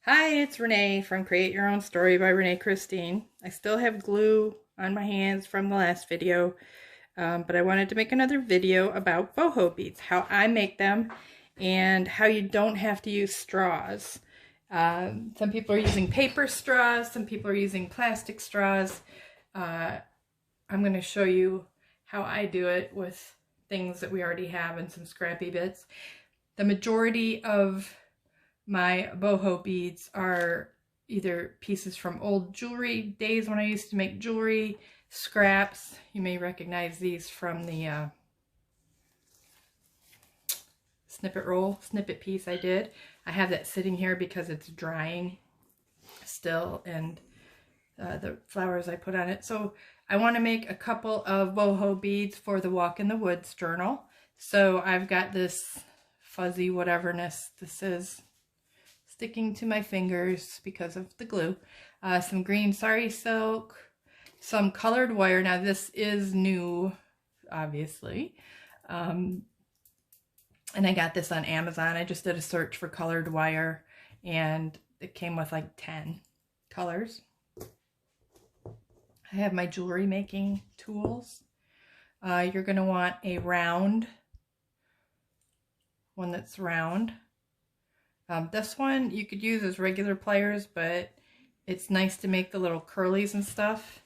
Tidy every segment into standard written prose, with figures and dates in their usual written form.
Hi, it's Renee from Create Your Own Story by Renee Christine. I still have glue on my hands from the last video, but I wanted to make another video about boho beads, how I make them, and how you don't have to use straws. Some people are using paper straws, some people are using plastic straws. I'm going to show you how I do it with things that we already have and some scrappy bits. The majority of my boho beads are either pieces from old jewelry days when I used to make jewelry, scraps. You may recognize these from the snippet piece I did. I have that sitting here because it's drying still, and the flowers I put on it. So I want to make a couple of boho beads for the Walk in the Woods journal. So I've got this fuzzy whateverness this is sticking to my fingers because of the glue. Some green sari silk, some colored wire. Now this is new, obviously. And I got this on Amazon. I just did a search for colored wire and it came with like 10 colors. I have my jewelry making tools. You're going to want a round one that's round. This one you could use as regular pliers, but it's nice to make the little curlies and stuff.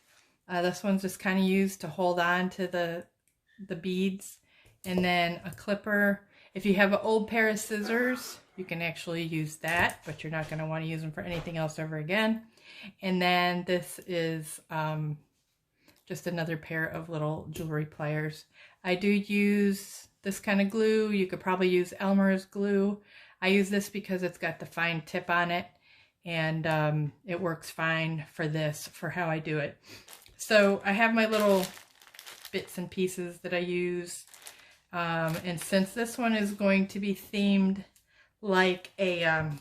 This one's just kind of used to hold on to the beads. And then a clipper. If you have an old pair of scissors, you can actually use that, but you're not going to want to use them for anything else ever again. And then this is just another pair of little jewelry pliers. I do use this kind of glue. You could probably use Elmer's glue. I use this because it's got the fine tip on it, and it works fine for this, for how I do it. So I have my little bits and pieces that I use. And since this one is going to be themed like a, I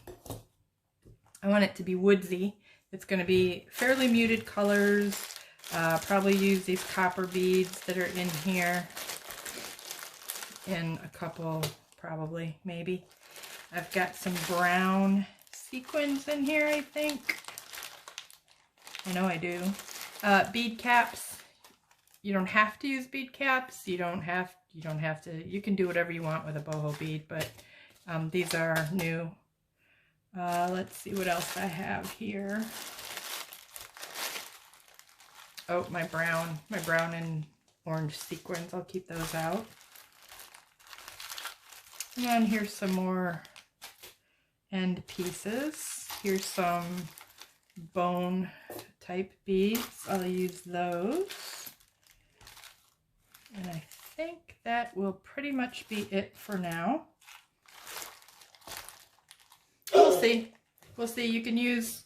want it to be woodsy. It's going to be fairly muted colors. Probably use these copper beads that are in here. In a couple, probably, maybe. I've got some brown sequins in here, I think. I know I do. Bead caps. You don't have to use bead caps. You don't have to. You can do whatever you want with a boho bead, but these are new. Let's see what else I have here. Oh, my brown and orange sequins. I'll keep those out. And here's some more end pieces. Here's some bone type beads. I'll use those. And I think that will pretty much be it for now. We'll see. We'll see. You can use,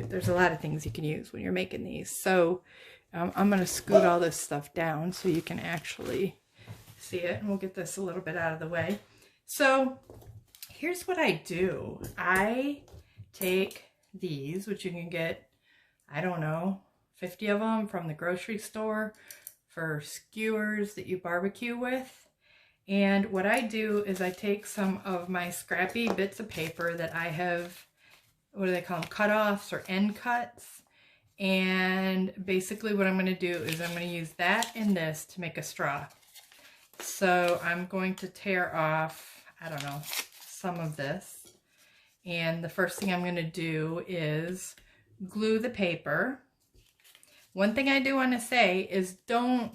there's a lot of things you can use when you're making these. So I'm going to scoot all this stuff down so you can actually see it. And we'll get this a little bit out of the way. So here's what I do. I take these, which you can get, I don't know, 50 of them from the grocery store for skewers that you barbecue with. And what I do is I take some of my scrappy bits of paper that I have, what do they call them, cut-offs or end cuts. And basically what I'm going to do is I'm going to use that and this to make a straw. So I'm going to tear off, I don't know, some of this. And the first thing I'm going to do is glue the paper. One thing I do want to say is don't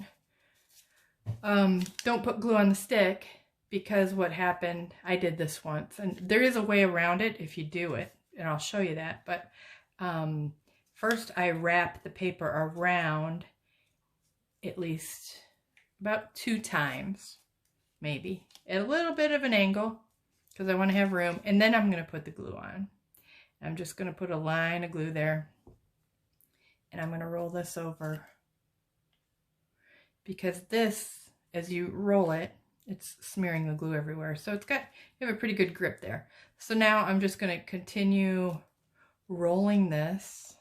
put glue on the stick, because what happened, I did this once, and there is a way around it if you do it, and I'll show you that. But first I wrap the paper around at least about 2 times, maybe, at a little bit of an angle, because I want to have room, and then I'm going to put the glue on. I'm just going to put a line of glue there, and I'm going to roll this over, because this, as you roll it, it's smearing the glue everywhere. So it's got, you have a pretty good grip there. So now I'm just going to continue rolling this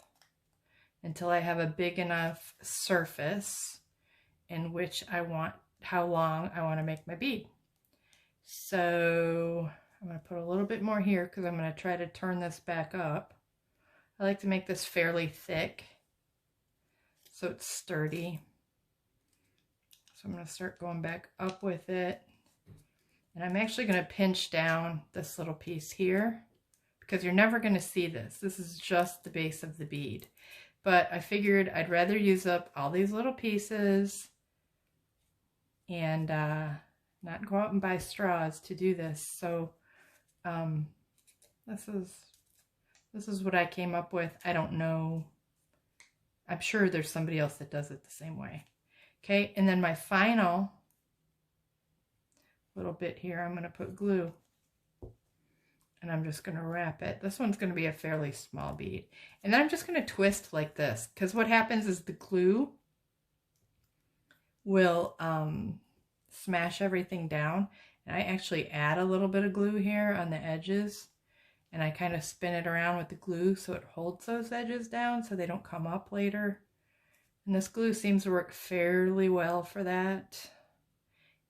until I have a big enough surface in which I want, how long I want to make my bead. So I'm going to put a little bit more here because I'm going to try to turn this back up. I like to make this fairly thick so it's sturdy. So I'm going to start going back up with it. And I'm actually going to pinch down this little piece here because you're never going to see this. This is just the base of the bead. But I figured I'd rather use up all these little pieces and not go out and buy straws to do this. So this is what I came up with. I don't know. I'm sure there's somebody else that does it the same way. Okay, and then my final little bit here, I'm going to put glue. And I'm just going to wrap it. This one's going to be a fairly small bead. And then I'm just going to twist like this. Because what happens is the glue will smash everything down. And I actually add a little bit of glue here on the edges. And I kind of spin it around with the glue so it holds those edges down so they don't come up later. And this glue seems to work fairly well for that.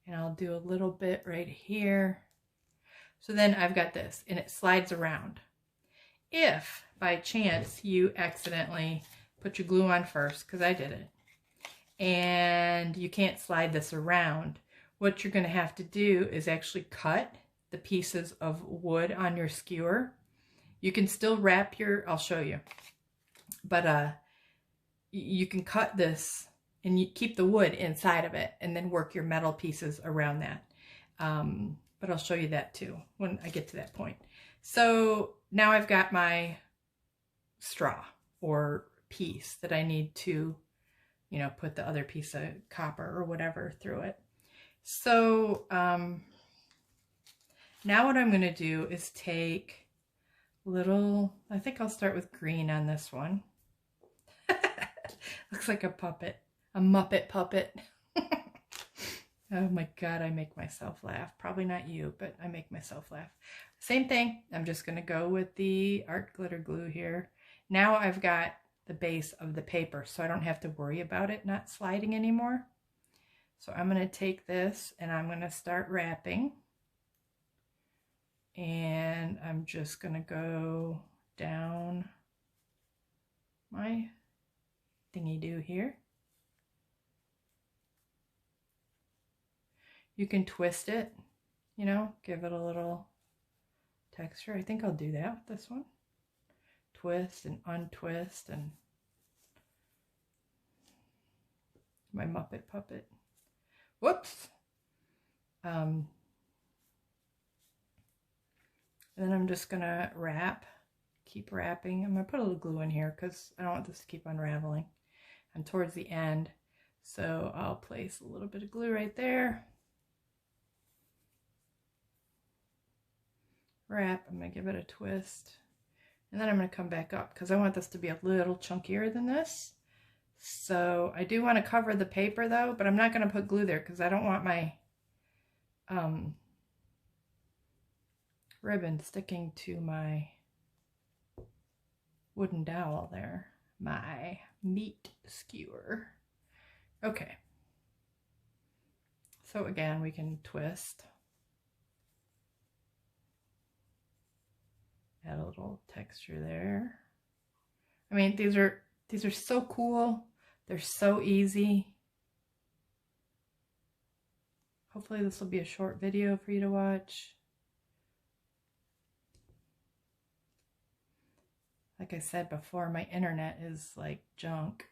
And I'll do a little bit right here. So then I've got this, and it slides around. If, by chance, you accidentally put your glue on first, because I did it, and you can't slide this around, what you're going to have to do is actually cut the pieces of wood on your skewer. You can still wrap your, I'll show you, but you can cut this, and you keep the wood inside of it, and then work your metal pieces around that. But I'll show you that too when I get to that point. So now I've got my straw or piece that I need to, you know, put the other piece of copper or whatever through it. So now what I'm going to do is take little, I think I'll start with green on this one. Looks like a puppet, a Muppet puppet. Oh my God, I make myself laugh. Probably not you, but I make myself laugh. Same thing. I'm just going to go with the art glitter glue here. Now I've got the base of the paper, so I don't have to worry about it not sliding anymore. So I'm going to take this and I'm going to start wrapping. And I'm just going to go down my thingy-do here. You can twist it, you know, give it a little texture. I think I'll do that with this one. Twist and untwist and my Muppet puppet. Whoops. And then I'm just gonna wrap, keep wrapping. I'm gonna put a little glue in here because I don't want this to keep unraveling. I'm towards the end, so I'll place a little bit of glue right there. Wrap, I'm going to give it a twist, and then I'm going to come back up because I want this to be a little chunkier than this. So I do want to cover the paper though, but I'm not going to put glue there because I don't want my ribbon sticking to my wooden dowel there, my meat skewer. Okay, so again we can twist. Add a little texture there. I mean, these are so cool. They're so easy. Hopefully this will be a short video for you to watch. Like I said before, my internet is like junk.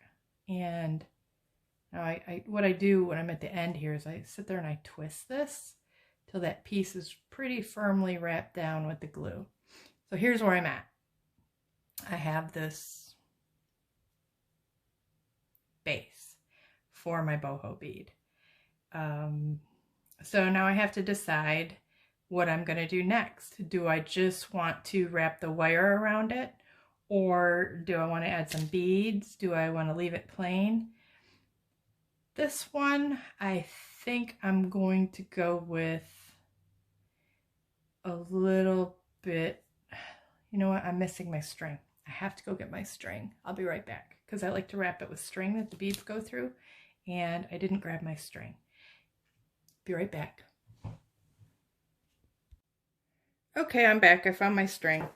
And now what I do when I'm at the end here is I sit there and I twist this till that piece is pretty firmly wrapped down with the glue. So here's where I'm at. I have this base for my boho bead. So now I have to decide what I'm going to do next. Do I just want to wrap the wire around it? Or do I want to add some beads? Do I want to leave it plain? This one, I think I'm going to go with a little bit. You know what? I'm missing my string. I have to go get my string. I'll be right back because I like to wrap it with string that the beads go through, and I didn't grab my string. Be right back. Okay, I'm back. I found my string.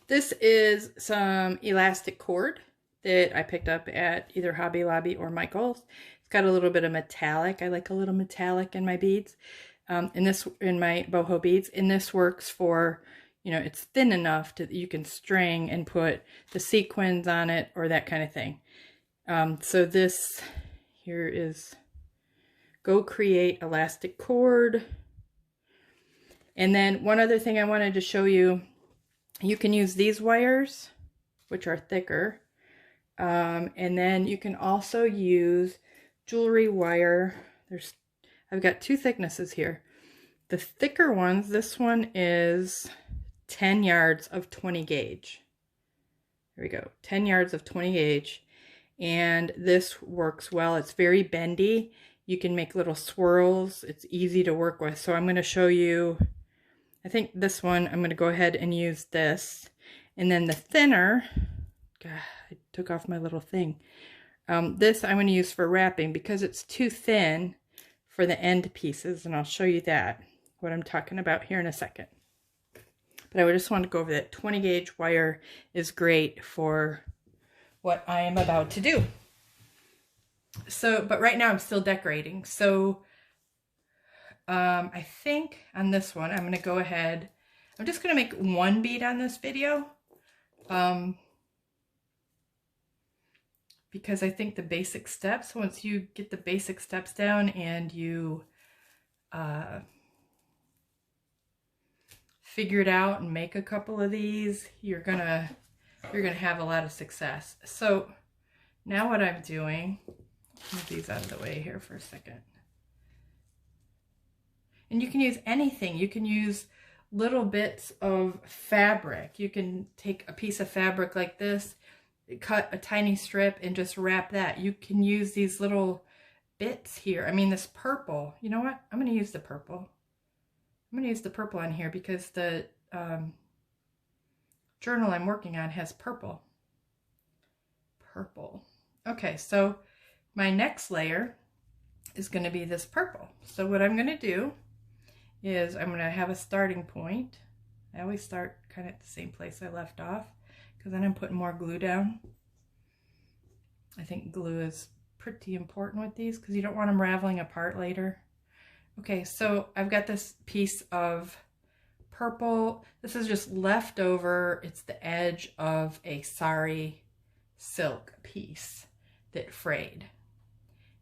This is some elastic cord that I picked up at either Hobby Lobby or Michael's. It's got a little bit of metallic. I like a little metallic in my beads, in my boho beads. And this works for, you know, it's thin enough that you can string and put the sequins on it or that kind of thing. So this here is Go Create Elastic Cord. And then one other thing I wanted to show you, you can use these wires, which are thicker. And then you can also use jewelry wire. I've got two thicknesses here. The thicker ones, this one is 10 yards of 20 gauge. There we go, 10 yards of 20 gauge. And this works well. It's very bendy. You can make little swirls. It's easy to work with. So I'm going to show you, I think this one, I'm going to go ahead and use this. And then the thinner, God, I took off my little thing. This I'm going to use for wrapping because it's too thin for the end pieces. And I'll show you that, what I'm talking about here in a second. But I just want to go over that 20 gauge wire is great for what I am about to do. So, but right now I'm still decorating. So I think on this one, I'm going to go ahead. I'm just going to make one bead on this video. Because I think the basic steps, once you get the basic steps down and you figure it out and make a couple of these, you're gonna have a lot of success. So now what I'm doing, move these out of the way here for a second. And you can use anything. You can use little bits of fabric. You can take a piece of fabric like this, cut a tiny strip and just wrap that. You can use these little bits here. I mean, this purple, you know what? I'm going to use the purple. I'm going to use the purple on here because the journal I'm working on has purple. Purple. Okay, so my next layer is going to be this purple. So what I'm going to do is I'm going to have a starting point. I always start kind of at the same place I left off because then I'm putting more glue down. I think glue is pretty important with these because you don't want them raveling apart later. Okay, so I've got this piece of purple. This is just leftover. It's the edge of a sari silk piece that frayed.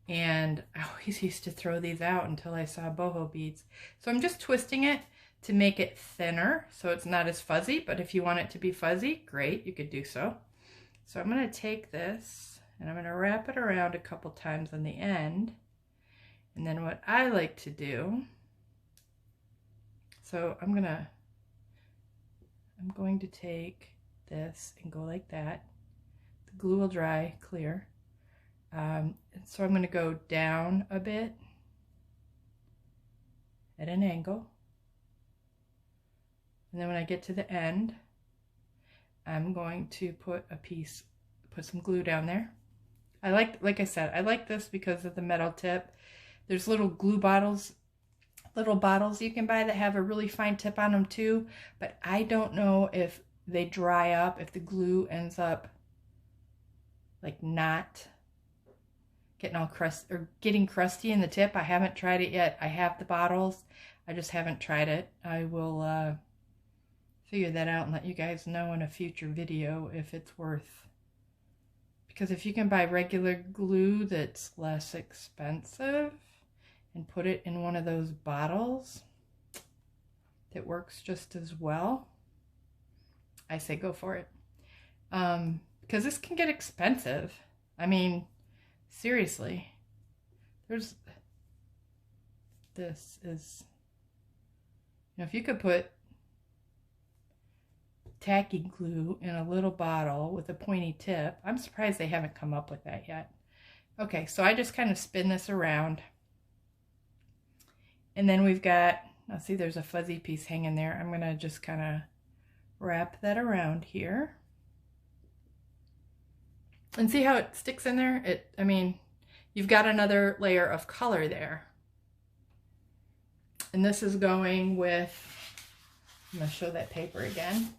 And I always used to throw these out until I saw boho beads. So I'm just twisting it to make it thinner so it's not as fuzzy, but if you want it to be fuzzy, great, you could do so. So I'm going to take this and I'm going to wrap it around a couple times on the end. And then what I like to do, so I'm going to take this and go like that. The glue will dry clear. And so I'm going to go down a bit at an angle. And then when I get to the end, I'm going to put some glue down there. Like I said, I like this because of the metal tip. There's little glue bottles, little bottles you can buy that have a really fine tip on them too, but I don't know if they dry up, if the glue ends up like not getting all crusty or getting crusty in the tip. I haven't tried it yet. I have the bottles. I just haven't tried it. I will figure that out and let you guys know in a future video if it's worth. Because if you can buy regular glue that's less expensive and put it in one of those bottles that works just as well, I say go for it. Because this can get expensive. I mean, seriously. This is, you know, if you could put tacky glue in a little bottle with a pointy tip, I'm surprised they haven't come up with that yet. Okay, so I just kind of spin this around. And then we've got, now see there's a fuzzy piece hanging there. I'm going to just kind of wrap that around here. And see how it sticks in there? I mean, you've got another layer of color there. And this is going with I'm going to show that paper again.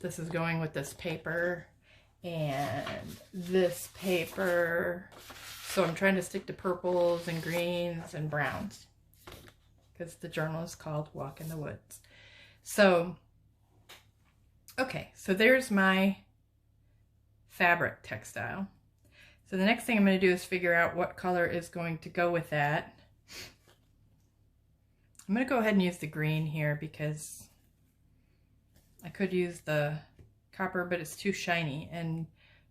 This is going with this paper and this paper. So I'm trying to stick to purples and greens and browns because the journal is called Walk in the Woods. So, okay, so there's my fabric textile. So the next thing I'm going to do is figure out what color is going to go with that. I'm going to go ahead and use the green here because I could use the copper, but it's too shiny and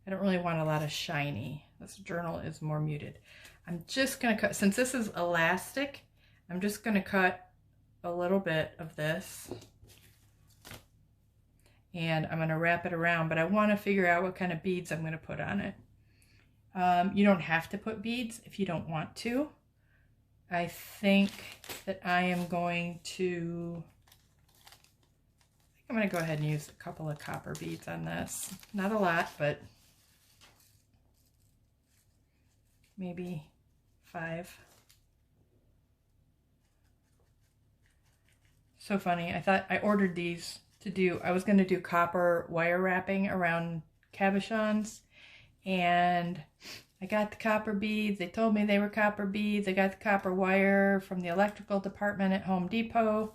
I don't really want a lot of shiny. This journal is more muted. I'm just going to cut, since this is elastic, I'm just going to cut a little bit of this and I'm going to wrap it around, but I want to figure out what kind of beads I'm going to put on it. You don't have to put beads if you don't want to. I think that I am going to, I'm going to go ahead and use a couple of copper beads on this. Not a lot, but maybe 5. So funny. I thought I ordered these to do, I was going to do copper wire wrapping around cabochons, and I got the copper beads. They told me they were copper beads. I got the copper wire from the electrical department at Home Depot.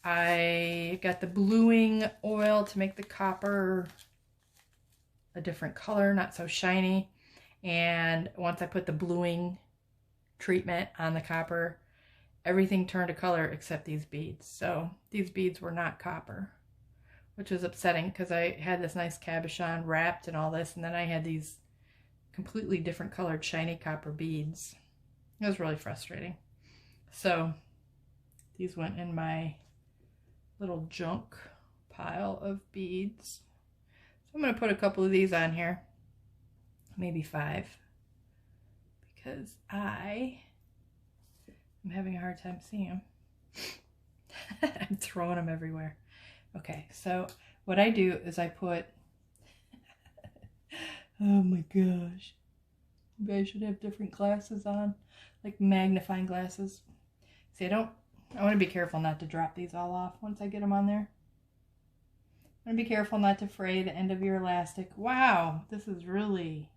I got the bluing oil to make the copper a different color, not so shiny. And once I put the bluing treatment on the copper, everything turned a color except these beads. So these beads were not copper, which was upsetting because I had this nice cabochon wrapped and all this, and then I had these completely different colored shiny copper beads. It was really frustrating. So these went in my little junk pile of beads. So I'm going to put a couple of these on here, maybe 5, because I am having a hard time seeing them. I'm throwing them everywhere. Okay, so what I do is I put, oh my gosh, maybe I should have different glasses on, like magnifying glasses. See, I want to be careful not to drop these all off once I get them on there. I want to be careful not to fray the end of your elastic. Wow, this is really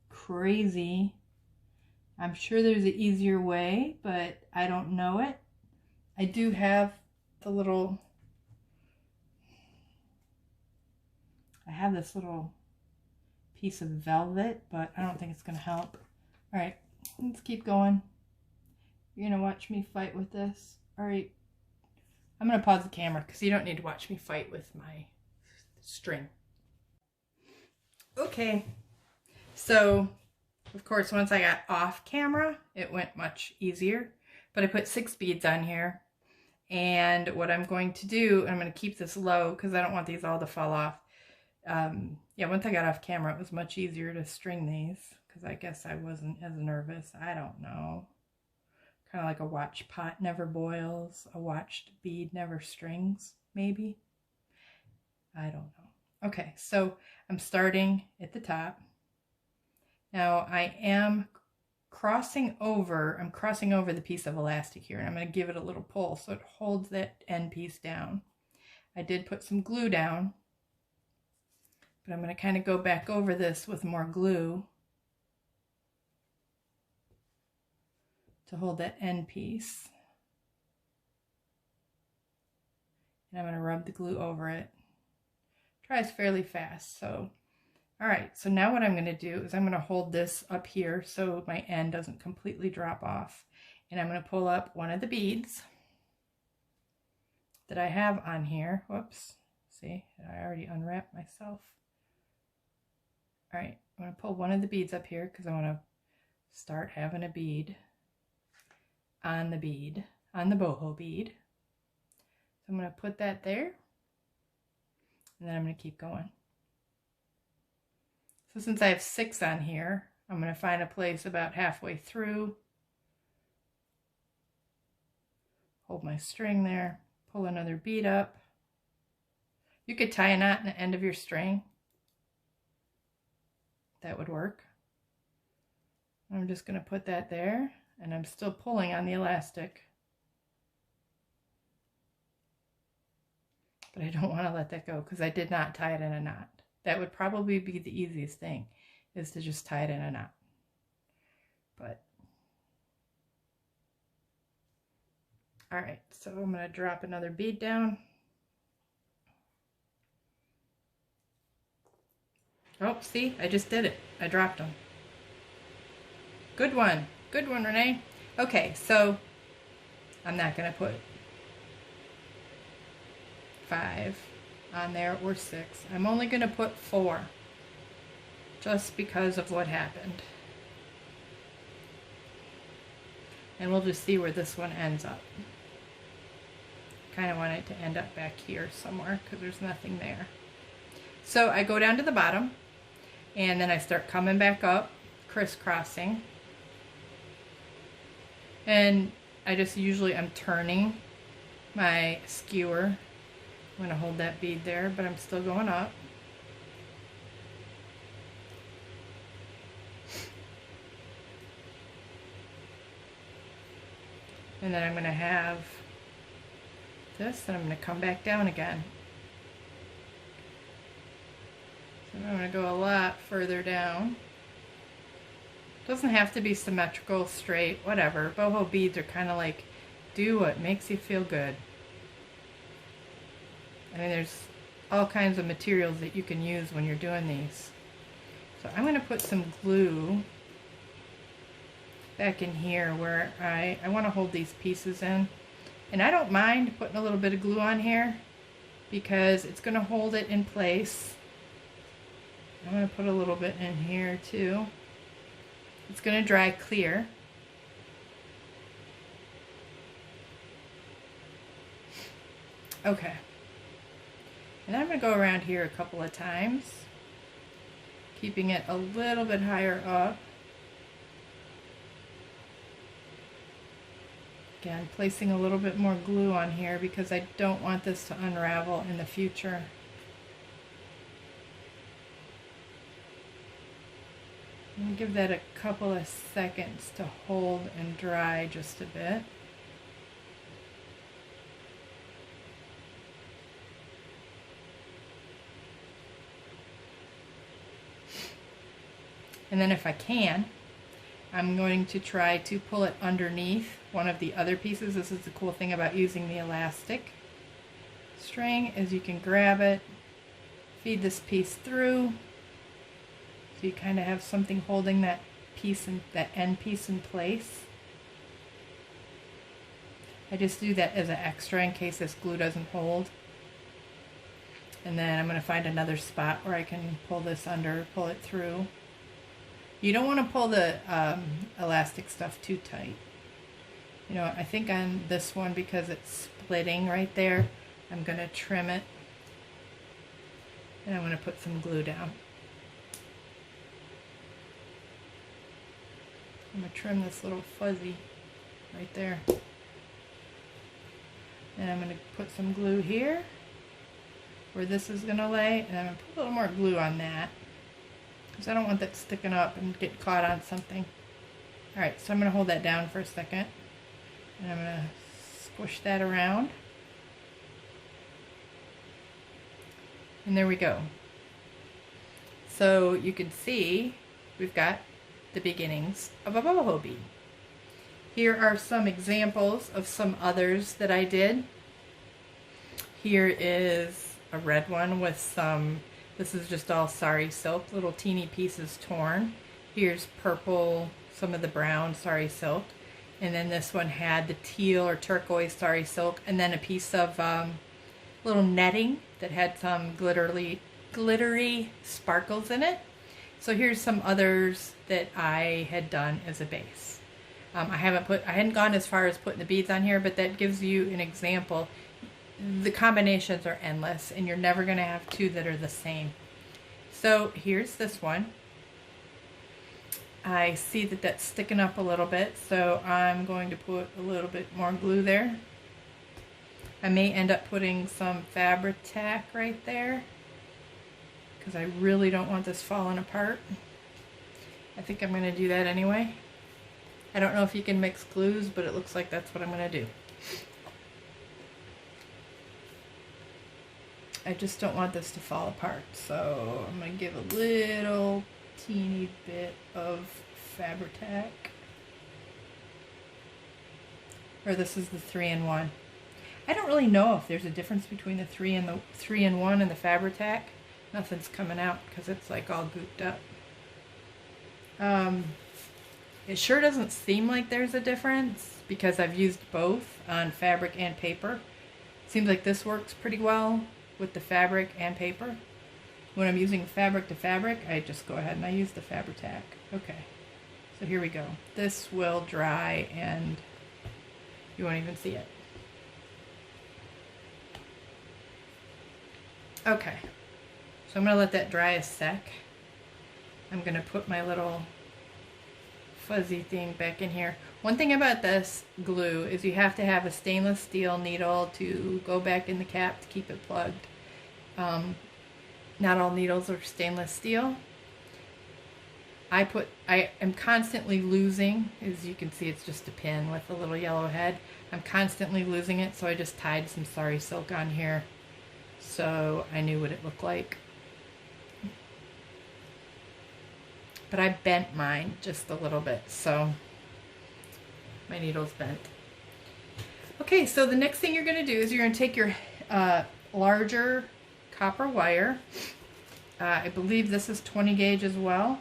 crazy. I'm sure there's an easier way, but I don't know it. I do have the little, I have this little piece of velvet, but I don't think it's going to help. All right, let's keep going. You're going to watch me fight with this. All right, I'm going to pause the camera because you don't need to watch me fight with my string. Okay, so of course, once I got off camera, it went much easier, but I put 6 beads on here. And what I'm going to do, I'm going to keep this low because I don't want these all to fall off. Yeah, once I got off camera, it was much easier to string these because I guess I wasn't as nervous. I don't know. Kind of like a watch pot never boils, a watched bead never strings, maybe. I don't know. Okay, so I'm starting at the top. Now I am crossing over the piece of elastic here, and I'm going to give it a little pull so it holds that end piece down. I did put some glue down, but I'm going to kind of go back over this with more glue to hold that end piece. And I'm going to rub the glue over it. Dries fairly fast, so all right, so now what I'm going to do is I'm going to hold this up here so my end doesn't completely drop off. And I'm going to pull up one of the beads that I have on here. Whoops, see, I already unwrapped myself. All right, I'm going to pull one of the beads up here because I want to start having a bead, on the boho bead. So I'm going to put that there, and then I'm going to keep going. So since I have 6 on here, I'm going to find a place about halfway through, hold my string there, pull another bead up. You could tie a knot in the end of your string. That would work. I'm just going to put that there, and I'm still pulling on the elastic. but I don't want to let that go because I did not tie it in a knot. That would probably be the easiest thing, is to just tie it in a knot. But all right, so I'm going to drop another bead down. Oh, see, I just did it. I dropped them. Good one. Good one, Renee. Okay, so I'm not going to put 5 on there or 6. I'm only going to put 4 just because of what happened. And we'll just see where this one ends up. Kind of want it to end up back here somewhere because there's nothing there. So I go down to the bottom and then I start coming back up, crisscrossing. And I just usually, I'm turning my skewer. I'm going to hold that bead there, but I'm still going up. And then I'm going to have this, and I'm going to come back down again. So I'm going to go a lot further down. Doesn't have to be symmetrical, straight, whatever. Boho beads are kind of like, do what makes you feel good. I mean, there's all kinds of materials that you can use when you're doing these. So I'm going to put some glue back in here where I want to hold these pieces in. And I don't mind putting a little bit of glue on here because it's going to hold it in place. I'm going to put a little bit in here too. It's going to dry clear. Okay. And I'm going to go around here a couple of times, keeping it a little bit higher up. Again, placing a little bit more glue on here because I don't want this to unravel in the future. And give that a couple of seconds to hold and dry just a bit. And then if I can, I'm going to try to pull it underneath one of the other pieces. This is the cool thing about using the elastic string, is you can grab it, feed this piece through, so you kind of have something holding that piece and that end piece in place. I just do that as an extra in case this glue doesn't hold. And then I'm going to find another spot where I can pull this under, pull it through. You don't want to pull the elastic stuff too tight. You know, I think on this one, because it's splitting right there, I'm going to trim it. And I'm going to put some glue down. I'm going to trim this little fuzzy right there. And I'm going to put some glue here where this is going to lay. And I'm going to put a little more glue on that, because I don't want that sticking up and get caught on something. Alright, so I'm going to hold that down for a second. And I'm going to squish that around. And there we go. So you can see we've got the beginnings of a boho bead. Here are some examples of some others that I did. Here is a red one with some, this is just all sari silk, little teeny pieces torn. Here's purple, some of the brown sari silk. And then this one had the teal or turquoise sari silk, and then a piece of little netting that had some glittery sparkles in it. So here's some others that I had done as a base. I hadn't gone as far as putting the beads on here, but that gives you an example. The combinations are endless, and you're never going to have two that are the same. So here's this one. I see that that's sticking up a little bit, so I'm going to put a little bit more glue there. I may end up putting some fabric tack right there, because I really don't want this falling apart. I think I'm going to do that anyway. I don't know if you can mix glues, but it looks like that's what I'm going to do. I just don't want this to fall apart. So I'm going to give a little teeny bit of Fabri-Tac. Or this is the 3-in-1. I don't really know if there's a difference between the 3-in-1 and the Fabri-Tac. Nothing's coming out because it's like all gooped up. It sure doesn't seem like there's a difference because I've used both on fabric and paper. Seems like this works pretty well with the fabric and paper. When I'm using fabric to fabric, I just go ahead and I use the Fabri-Tac. Okay, so here we go. This will dry and you won't even see it. Okay, so I'm going to let that dry a sec. I'm going to put my little fuzzy thing back in here. One thing about this glue is you have to have a stainless steel needle to go back in the cap to keep it plugged. Not all needles are stainless steel. I am constantly losing, as you can see it's just a pin with a little yellow head. I'm constantly losing it, so I just tied some sari silk on here so I knew what it looked like. But I bent mine just a little bit, so my needle's bent. Okay, so the next thing you're going to do is you're going to take your larger copper wire. I believe this is 20 gauge as well.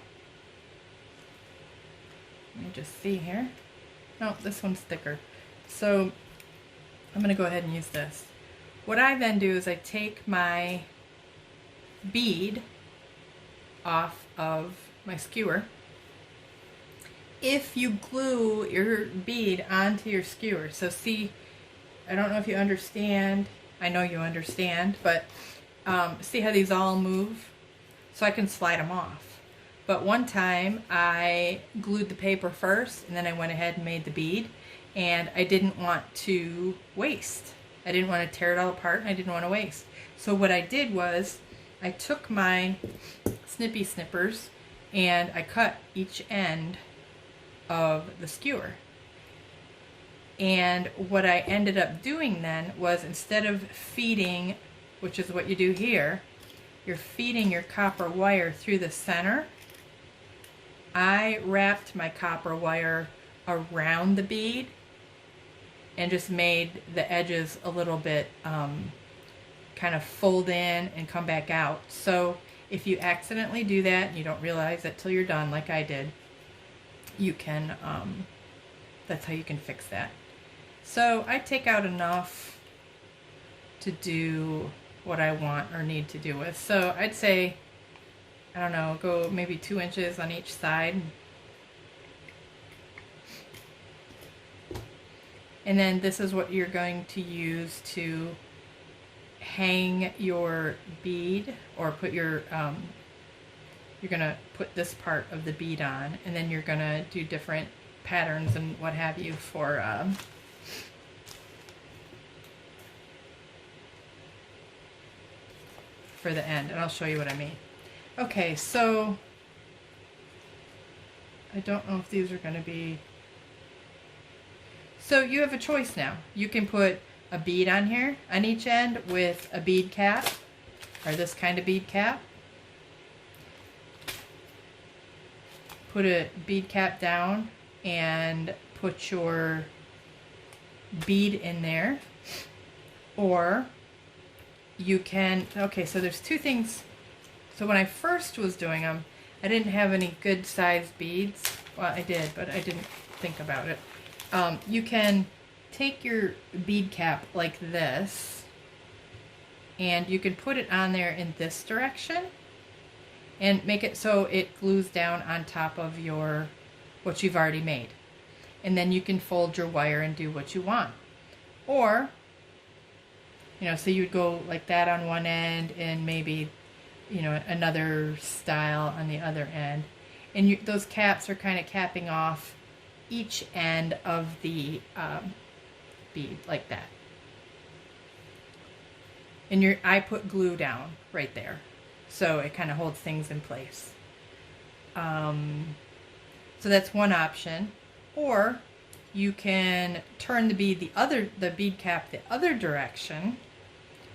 Let me just see here. No, this one's thicker. So I'm going to go ahead and use this. What I then do is I take my bead off of my skewer. If you glue your bead onto your skewer, so see, I don't know if you understand, I know you understand, but see how these all move? So I can slide them off. But one time I glued the paper first and then I went ahead and made the bead, and I didn't want to waste. I didn't want to tear it all apart and I didn't want to waste. So what I did was I took my snippy snippers and I cut each end of the skewer. And what I ended up doing then was, instead of feeding, which is what you do here, you're feeding your copper wire through the center, I wrapped my copper wire around the bead and just made the edges a little bit kind of fold in and come back out. So if you accidentally do that and you don't realize it till you're done, like I did, you can, that's how you can fix that. So I take out enough to do what I want or need to do with. So I'd say, I don't know, go maybe 2 inches on each side. And then this is what you're going to use to hang your bead, or put your, you're going to put this part of the bead on, and then you're going to do different patterns and what have you for the end, and I'll show you what I mean. Okay, so I don't know if these are going to be, so you have a choice now. You can put a bead on here on each end with a bead cap, or this kind of bead cap. Put a bead cap down and put your bead in there. Or you can, okay, so there's two things. So when I first was doing them, I didn't have any good sized beads. Well, I did, but I didn't think about it. You can take your bead cap like this, and you can put it on there in this direction and make it so it glues down on top of your, what you've already made. And then you can fold your wire and do what you want. Or, you know, so you'd go like that on one end and maybe, you know, another style on the other end. And those caps are kind of capping off each end of the bead like that. And I put glue down right there, so it kind of holds things in place. So that's one option. Or you can turn the bead cap the other direction,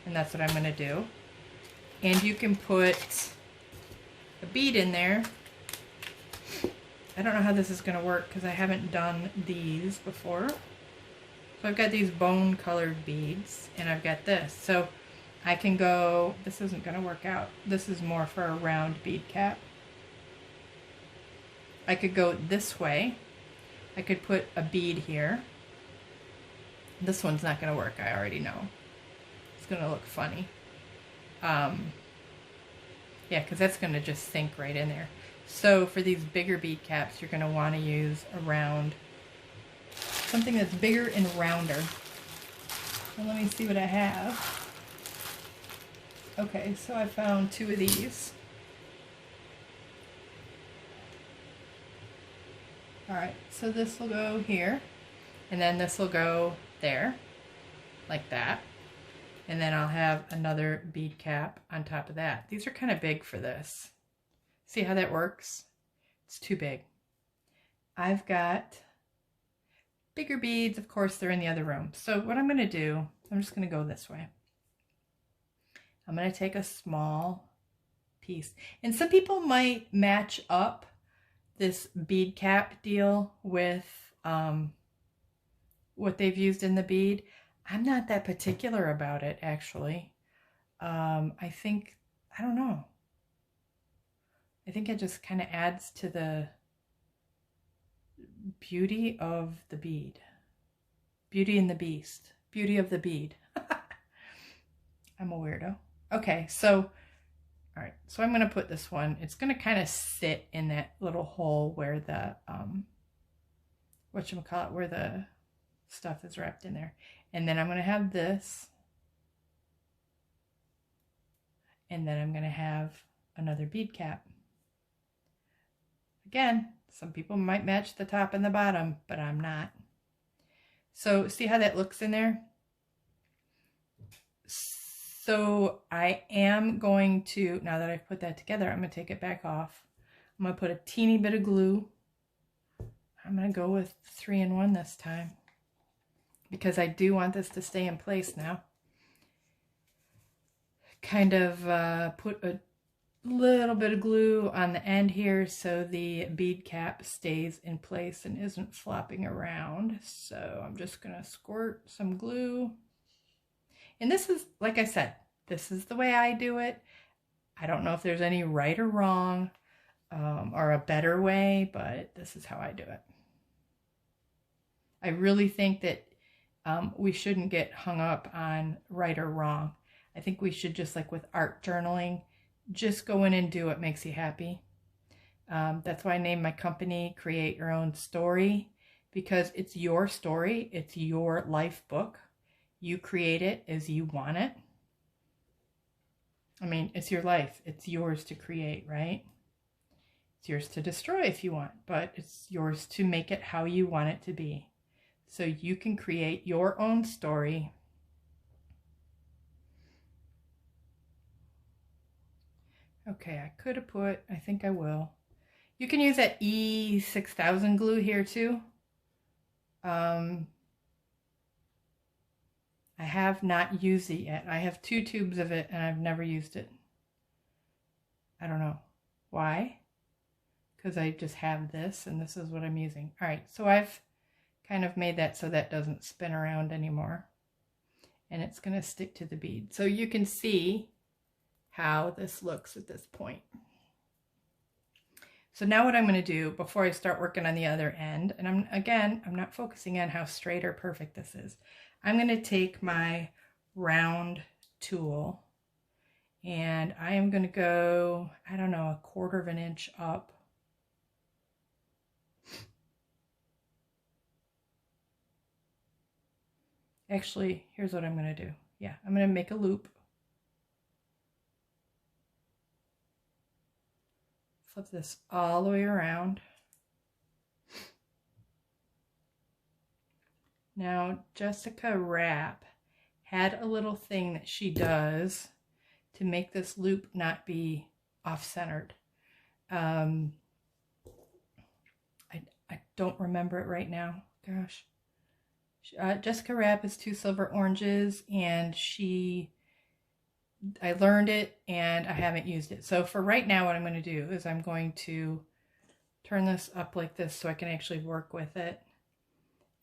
and that's what I'm going to do. And you can put a bead in there. I don't know how this is going to work because I haven't done these before. So I've got these bone colored beads and I've got this. So I can go, this isn't going to work out. This is more for a round bead cap. I could go this way. I could put a bead here. This one's not going to work, I already know. It's going to look funny. Yeah, because that's going to just sink right in there. So for these bigger bead caps, you're going to want to use a round, something that's bigger and rounder. And let me see what I have. Okay, so I found 2 of these. Alright, so this will go here, and then this will go there, like that. And then I'll have another bead cap on top of that. These are kind of big for this. See how that works? It's too big. I've got bigger beads. Of course, they're in the other room. So what I'm going to do, I'm just going to go this way. I'm going to take a small piece. And some people might match up this bead cap deal with what they've used in the bead. I'm not that particular about it, actually. I think, I don't know. I think it just kind of adds to the beauty of the bead. Beauty and the Beast. Beauty of the bead. I'm a weirdo. Okay, so, all right, so I'm going to put this one. It's going to kind of sit in that little hole where the, whatchamacallit, where the stuff is wrapped in there. And then I'm going to have this. And then I'm going to have another bead cap. Again, some people might match the top and the bottom, but I'm not. So see how that looks in there? So I am going to, now that I've put that together, I'm going to take it back off. I'm going to put a teeny bit of glue. I'm going to go with 3-in-1 this time because I do want this to stay in place now. Kind of put a little bit of glue on the end here so the bead cap stays in place and isn't flopping around. So I'm just going to squirt some glue. And this is, like I said, this is the way I do it. I don't know if there's any right or wrong or a better way, but this is how I do it. I really think that we shouldn't get hung up on right or wrong. I think we should, just like with art journaling, just go in and do what makes you happy. That's why I named my company Create Your Own Story, because it's your story. It's your life book. You create it as you want it. I mean, it's your life. It's yours to create, right? It's yours to destroy if you want, but it's yours to make it how you want it to be. So you can create your own story. Okay, I could have put, I think I will. You can use that E6000 glue here too. I have not used it yet. I have 2 tubes of it and I've never used it. I don't know why, because I just have this and this is what I'm using. All right, so I've kind of made that so that doesn't spin around anymore and it's going to stick to the bead. So you can see how this looks at this point. So now what I'm going to do before I start working on the other end, and I'm not focusing on how straight or perfect this is. I'm going to take my round tool and I am going to go, I don't know, 1/4 of an inch up. Actually, here's what I'm going to do. Yeah, I'm going to make a loop. Flip this all the way around. Now, Jessica Rapp had a little thing that she does to make this loop not be off-centered. I don't remember it right now. Gosh. Jessica Rapp is 2 Silver Oranges, and she I learned it and I haven't used it. So for right now, what I'm going to do is I'm going to turn this up like this so I can actually work with it.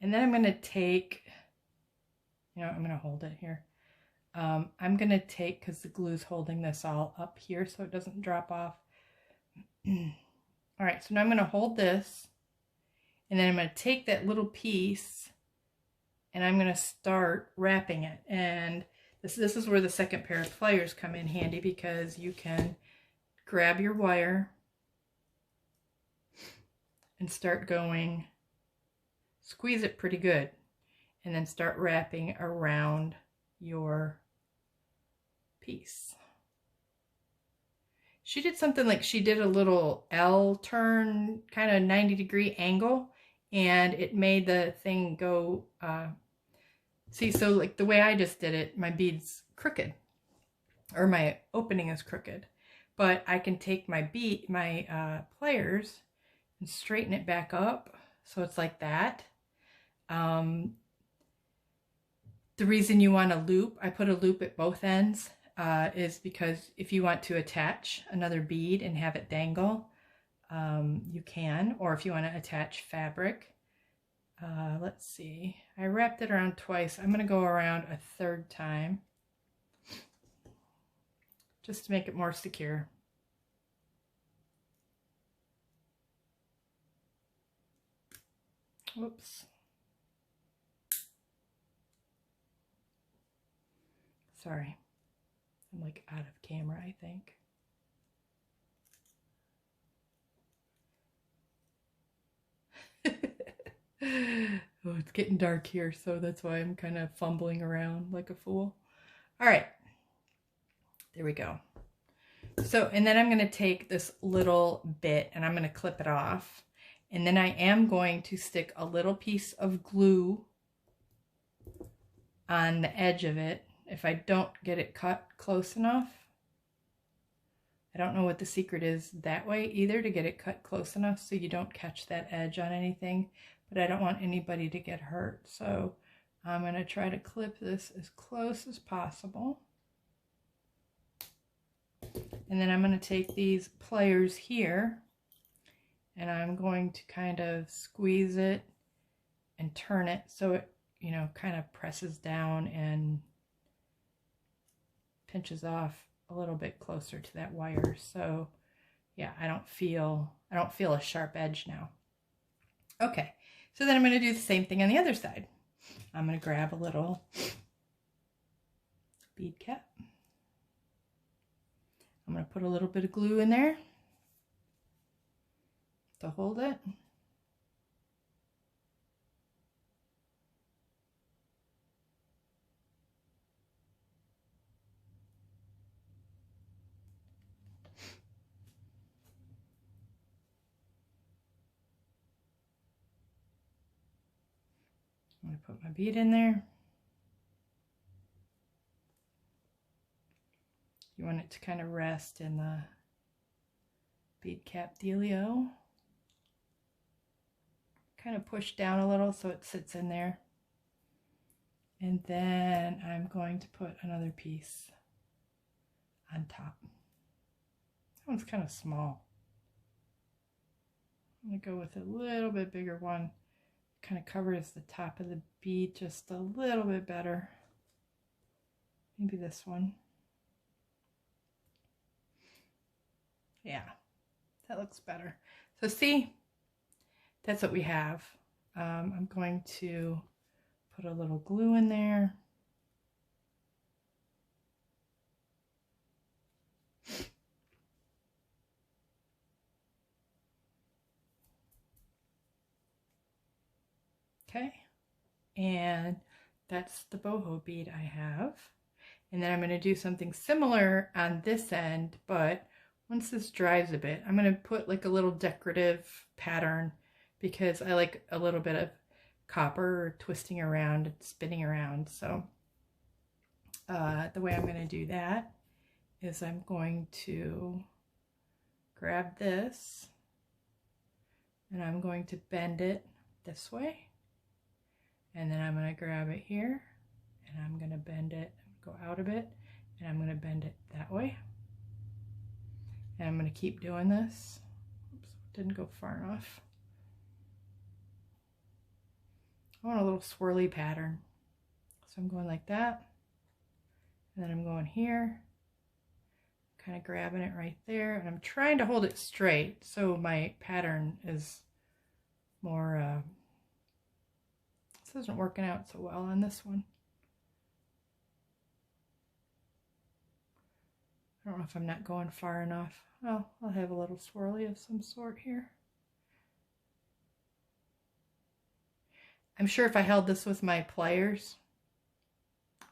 And then I'm going to take, I'm going to hold it here. I'm going to take, because the glue's holding this all up here so it doesn't drop off. All right, so now I'm going to hold this, and then I'm going to take that little piece and I'm going to start wrapping it. And this is where the second pair of pliers come in handy, because you can grab your wire and start going, squeeze it pretty good, and then start wrapping around your piece. She did something like she did a little L turn, kind of 90-degree angle, and it made the thing go, see, so like the way I just did it, my bead's crooked, or my opening is crooked, but I can take my pliers and straighten it back up so it's like that. The reason you want a loop, I put a loop at both ends, is because if you want to attach another bead and have it dangle, you can, or if you want to attach fabric. Let's see, I wrapped it around twice. I'm going to go around a third time just to make it more secure. Whoops. Sorry. I'm like out of camera, I think. Oh, it's getting dark here, so that's why I'm kind of fumbling around like a fool. All right. There we go. So, and then I'm going to take this little bit and I'm going to clip it off. And then I am going to stick a little piece of glue on the edge of it. If I don't get it cut close enough, I don't know what the secret is that way either, to get it cut close enough so you don't catch that edge on anything, but I don't want anybody to get hurt. So I'm going to try to clip this as close as possible. And then I'm going to take these pliers here and I'm going to kind of squeeze it and turn it so it, kind of presses down and pinches off a little bit closer to that wire. So yeah, I don't feel a sharp edge now. Okay, so then I'm going to do the same thing on the other side. I'm going to grab a little bead cap. I'm going to put a little bit of glue in there to hold it. I'm going to put my bead in there. You want it to kind of rest in the bead cap dealio. Kind of push down a little so it sits in there. And then I'm going to put another piece on top. That one's kind of small. I'm going to go with a little bit bigger one. Kind of covers the top of the bead just a little bit better. Maybe this one. Yeah, that looks better. So see, that's what we have. I'm going to put a little glue in there. Okay, and that's the boho bead I have. And then I'm going to do something similar on this end, but once this dries a bit, I'm going to put like a little decorative pattern because I like a little bit of copper twisting around and spinning around. So the way I'm going to do that is I'm going to grab this and I'm going to bend it this way. And then I'm going to grab it here and I'm going to bend it, go out a bit, And I'm going to bend it that way. And I'm going to keep doing this. Oops, didn't go far enough. I want a little swirly pattern. So I'm going like that. And then I'm going here. Kind of grabbing it right there. And I'm trying to hold it straight so my pattern is more, this isn't working out so well on this one. I don't know if I'm not going far enough. Oh, I'll have a little swirly of some sort here. I'm sure if I held this with my pliers,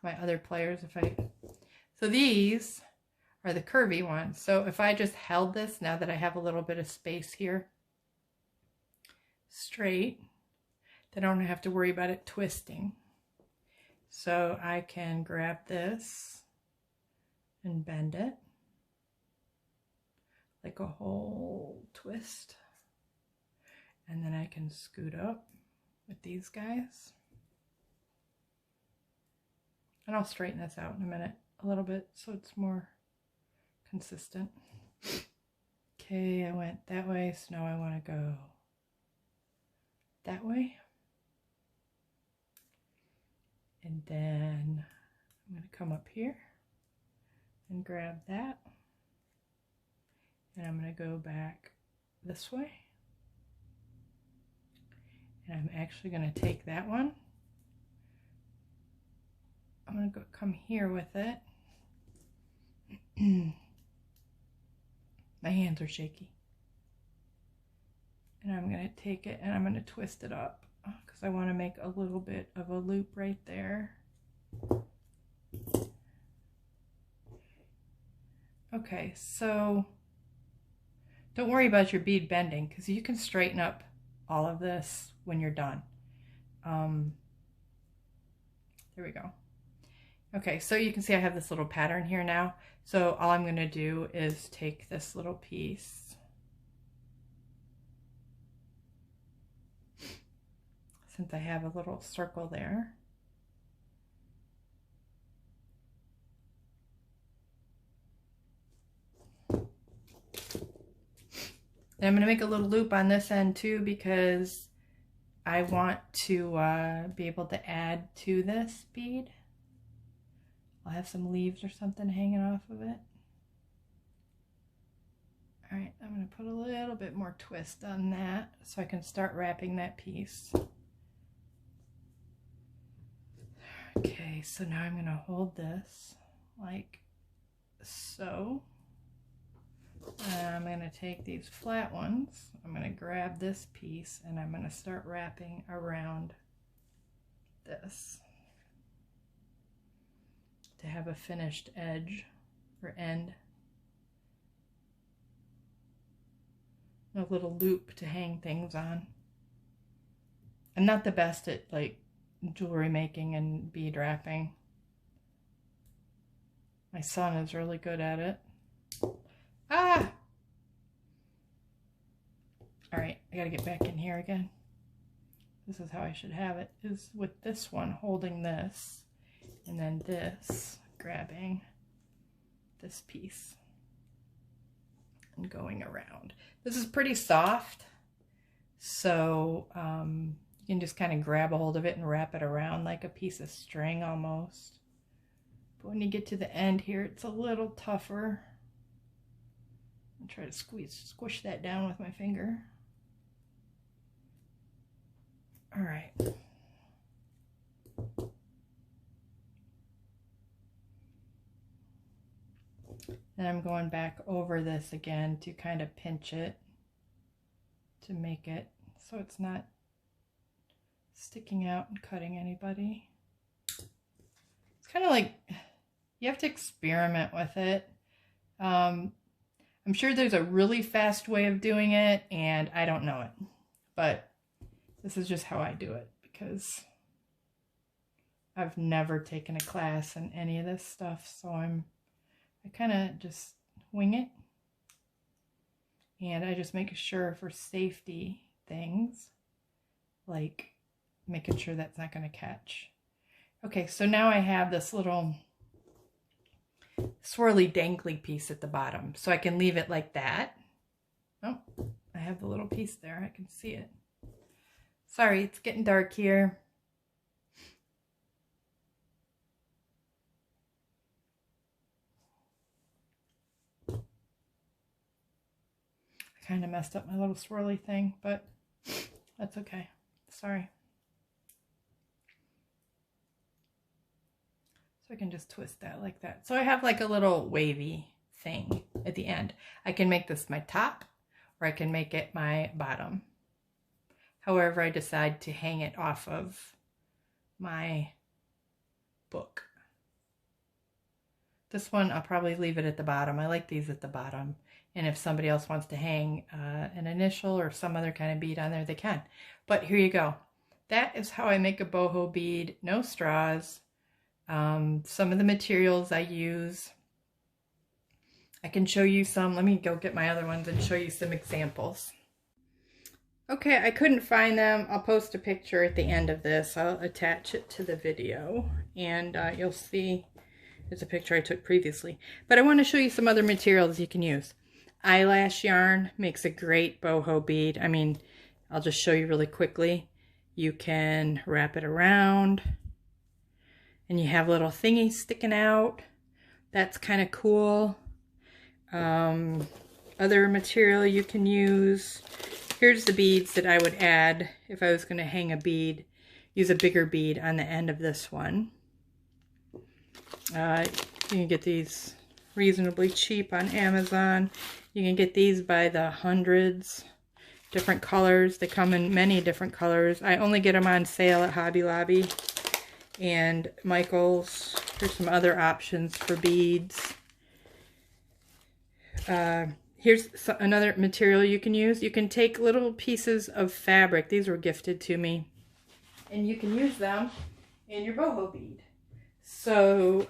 my other pliers, so these are the curvy ones. So if I just held this, now that I have a little bit of space here, straight, then I don't have to worry about it twisting. So I can grab this and bend it like a whole twist. And then I can scoot up with these guys. And I'll straighten this out in a minute a little bit so it's more consistent. Okay, I went that way, so now I want to go that way. And then I'm going to come up here and grab that. And I'm going to go back this way. And I'm actually going to take that one. I'm going to go come here with it. My hands are shaky. And I'm going to take it and I'm going to twist it up because I want to make a little bit of a loop right there. Okay, so don't worry about your bead bending because you can straighten up all of this when you're done. There we go. Okay, so you can see I have this little pattern here now. So all I'm going to do is take this little piece, since I have a little circle there. And I'm going to make a little loop on this end too because I want to be able to add to this bead. I'll have some leaves or something hanging off of it. All right, I'm going to put a little bit more twist on that so I can start wrapping that piece. Okay, so now I'm going to hold this like so. I'm going to take these flat ones, I'm going to grab this piece and I'm going to start wrapping around this to have a finished edge or end. A little loop to hang things on. I'm not the best at like jewelry making and bead wrapping. My son is really good at it. Ah! All right, I gotta get back in here again. This is how I should have it, is with this one holding this, and then this grabbing this piece and going around. This is pretty soft, so you can just kind of grab a hold of it and wrap it around like a piece of string almost. But when you get to the end here, it's a little tougher. I'll try to squish that down with my finger. All right. Then I'm going back over this again to kind of pinch it to make it so it's not sticking out and cutting anybody. It's kind of like you have to experiment with it. I'm sure there's a really fast way of doing it and I don't know it, but this is just how I do it because I've never taken a class in any of this stuff, so I kind of just wing it, and I just make sure for safety things, like making sure that's not going to catch. Okay, so now I have this little swirly dangly piece at the bottom. So I can leave it like that. Oh, I have the little piece there. I can see it. Sorry, it's getting dark here. I kind of messed up my little swirly thing, but that's okay. Sorry. So I can just twist that like that. So I have like a little wavy thing at the end. I can make this my top, or I can make it my bottom. However I decide to hang it off of my book. This one, I'll probably leave it at the bottom. I like these at the bottom. And if somebody else wants to hang an initial or some other kind of bead on there, they can. But here you go. That is how I make a boho bead. No straws. Some of the materials I use. I can show you some. Let me go get my other ones and show you some examples. Okay, I couldn't find them. I'll post a picture at the end of this. I'll attach it to the video, and you'll see it's a picture I took previously. But I want to show you some other materials you can use. Eyelash yarn makes a great boho bead. I mean, I'll just show you really quickly. You can wrap it around, and you have little thingies sticking out. That's kind of cool. Other material you can use. Here's the beads that I would add if I was going to hang a bead. Use a bigger bead on the end of this one. You can get these reasonably cheap on Amazon. You can get these by the hundreds. Different colors. They come in many different colors. I only get them on sale at Hobby Lobby and Michael's. Here's some other options for beads. Here's another material you can use. You can take little pieces of fabric. These were gifted to me. And you can use them in your boho bead. So,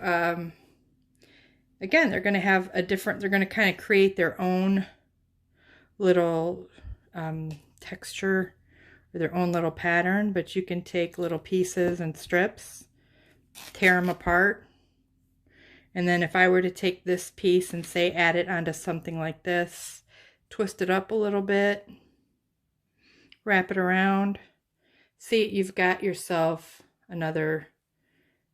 again, they're going to have a different, they're going to kind of create their own little texture or their own little pattern. But you can take little pieces and strips, tear them apart. And then if I were to take this piece and say add it onto something like this, twist it up a little bit, wrap it around, see, you've got yourself another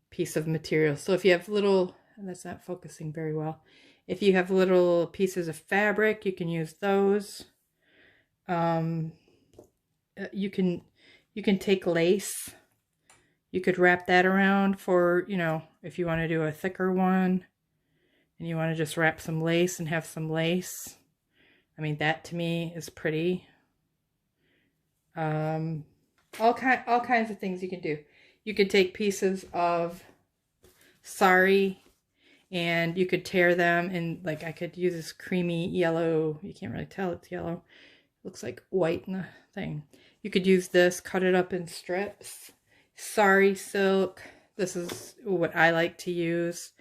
piece of material. So if you have little, that's not focusing very well. If you have little pieces of fabric, you can use those. You can take lace. You could wrap that around for, you know, if you want to do a thicker one and you want to just wrap some lace and have some lace. I mean, that to me is pretty. All kinds of things you can do. You could take pieces of sari and you could tear them, and like I could use this creamy yellow. You can't really tell it's yellow. It looks like white in the thing. You could use this, cut it up in strips. Sari silk, this is what I like to use,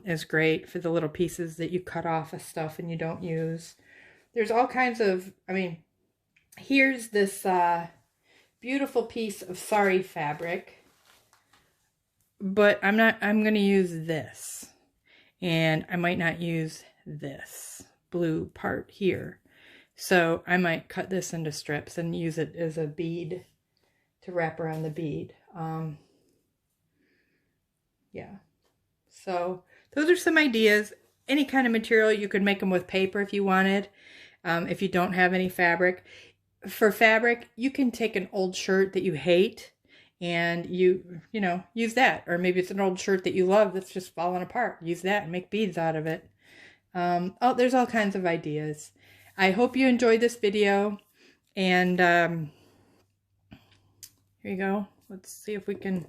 is great for the little pieces that you cut off of stuff and you don't use. There's all kinds of, I mean, here's this beautiful piece of sari fabric, but I'm going to use this, and I might not use this blue part here. So I might cut this into strips and use it as a bead to wrap around the bead. Yeah. So those are some ideas. Any kind of material, you could make them with paper if you wanted. If you don't have any fabric. For fabric, you can take an old shirt that you hate and you know, use that. Or maybe it's an old shirt that you love that's just falling apart. Use that and make beads out of it. Oh, there's all kinds of ideas. I hope you enjoyed this video. And here you go. Let's see if we can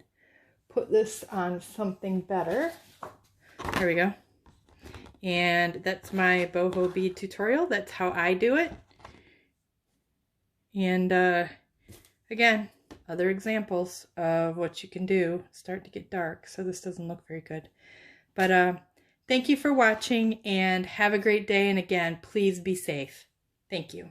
put this on something better. There we go. And that's my boho bead tutorial. That's how I do it. And again, other examples of what you can do. It's starting to get dark, so this doesn't look very good. But thank you for watching, and have a great day. And again, please be safe. Thank you.